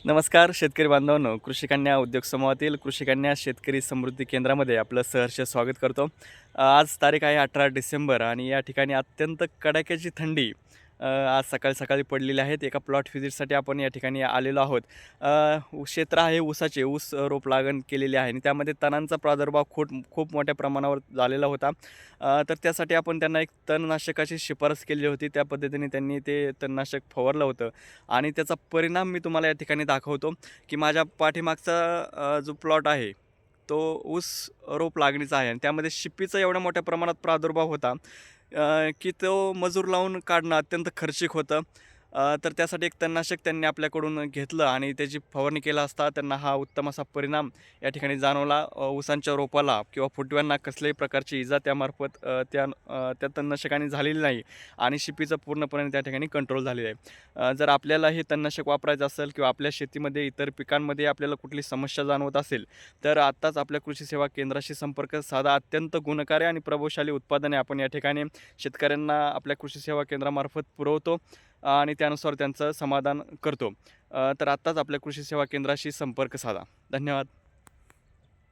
नमस्कार शेतकरी बांधवांनो, कृषी कन्या उद्योग समूहातील कृषी कन्या शेतकरी समृद्धी केंद्रामध्ये आपलं सहर्ष स्वागत करतो. आज तारीख आहे 18 डिसेंबर आणि या ठिकाणी अत्यंत कडाक्याची थंडी आज सकाळी पडलेली आहेत. एका प्लॉट व्हिजिटसाठी आपण या ठिकाणी आलेलो आहोत. क्षेत्र आहे ऊसाचे, ऊस रोप लागण केलेली आहे आणि त्यामध्ये तणांचा प्रादुर्भाव खूप मोठ्या प्रमाणावर झालेला होता. तर त्यासाठी आपण त्यांना एक तणनाशकाची शिफारस केली होती. त्या पद्धतीने त्यांनी ते तणनाशक फवारलं होतं आणि त्याचा परिणाम मी तुम्हाला या ठिकाणी दाखवतो, की माझ्या पाठीमागचा जो प्लॉट आहे, तो ऊस रोप लागणीचा आहे आणि त्यामध्ये शिप्पीचा एवढ्या मोठ्या प्रमाणात प्रादुर्भाव होता, की तो मजूर लावून काढणं अत्यंत खर्चिक होतं. तर त्यासाठी एक तणनाशक त्यांनी आपल्याकडून घेतलं आणि त्याची फवारणी केला असता त्यांना हा उत्तम असा परिणाम या ठिकाणी जाणवला. ऊसांच्या रोपाला किंवा फुटव्यांना कसल्याही प्रकारची इजा त्यामार्फत त्या तणनाशकाने झालेली नाही आणि शिपीचं पूर्णपणे त्या ठिकाणी कंट्रोल झालेलं आहे. जर आपल्याला हे तणनाशक वापरायचं असेल किंवा आपल्या शेतीमध्ये इतर पिकांमध्ये आपल्याला कुठली समस्या जाणवत असेल, तर आत्ताच आपल्या कृषी सेवा केंद्राशी संपर्क साधा. अत्यंत गुणकारी आणि प्रभावशाली उत्पादने आपण या ठिकाणी शेतकऱ्यांना आपल्या कृषी सेवा केंद्रामार्फत पुरवतो आणि त्यानुसार त्यांचं समाधान करतो. तर आत्ताच आपल्या कृषी सेवा केंद्राशी संपर्क साधा. धन्यवाद.